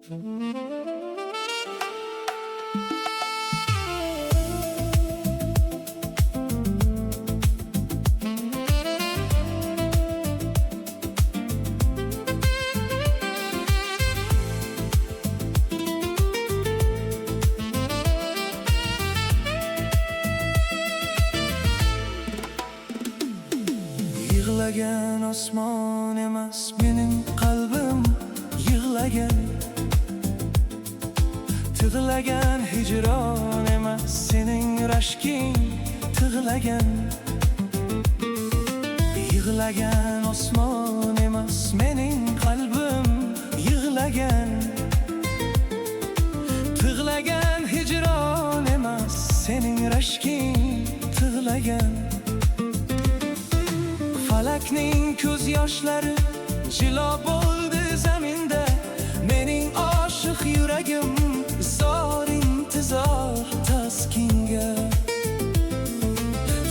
Yig'lagan osmon emas mening qalbim yig'lagan. Tig'lagan hijron emas sening rashking tig'lagan. Yig'lagan osmon emas mening qalbim yig'lagan. Tig'lagan hijron emas sening rashking tig'lagan. Falakning ko'z yoshlari jilo bo'ldi zaminda. Mening oshiq yuragim zor intizor taskinga.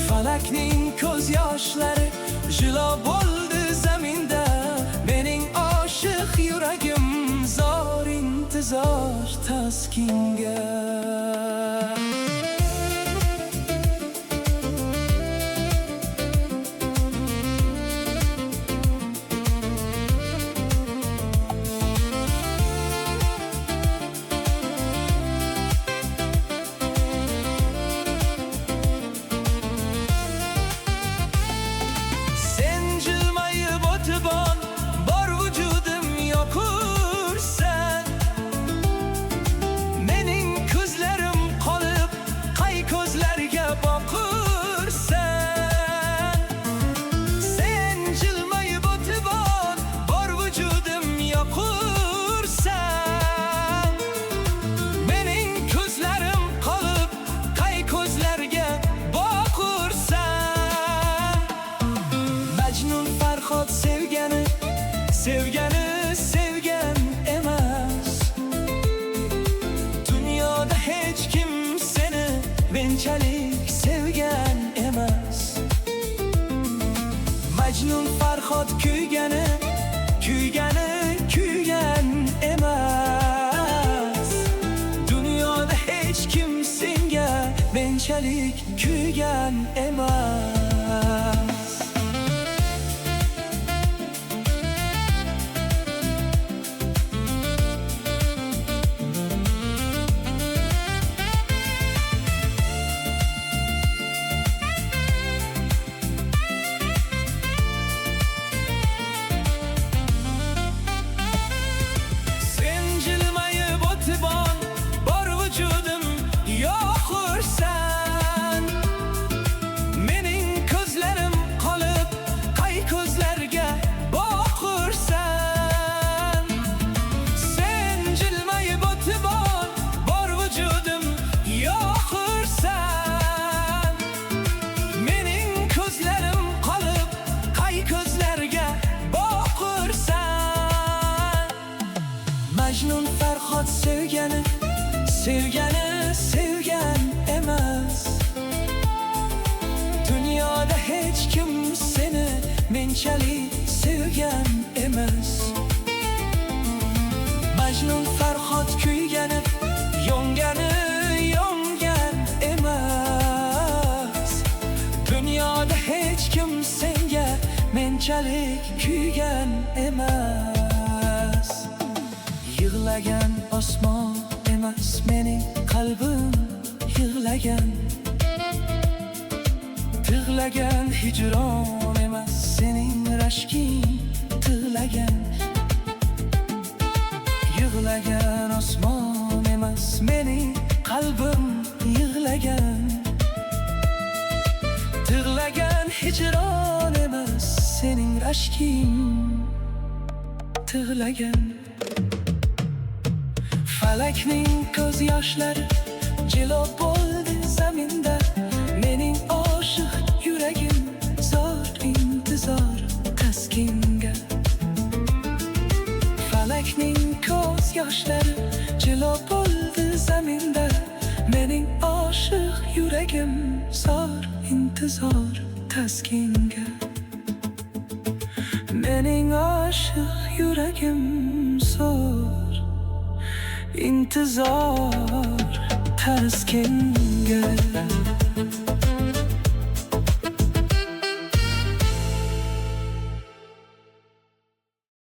Falakning ko'z yoshlari jilo bo'ldi zaminda. Mening oshiq yuragim zor intizor taskinga. Sevgani sevgan emas. Dunyoda hech kim seni menchalik sevgan emas. Majnun Farhod kuygani kuygan emas. Dunyoda hech kim senga menchalik kuygan emas. Majnun Farhod sevgan emas. Dunyoda hech kim seni menchalik sevgan emas. Majnun Farhod kuygani yongan emas. Dunyoda hech kim senga menchalik kuygan emas. Yig'lagan osmon emas mening qalbim yig'lagan. Tig'lagan hijron emas sening rashking tig'lagan. Yig'lagan osmon emas mening qalbim yig'lagan. Tig'lagan hijron emas sening rashking tig'lagan. Falakning ko'z yoshlari jilo bo'ldi zaminda. Mening oshiq yuragim zor intizor taskinga. Falakning ko'z yoshlari jilo bo'ldi zaminda. Mening oshiq yuragim zor intizor taskinga. Mening oshiq yuragim zor intizor taskinga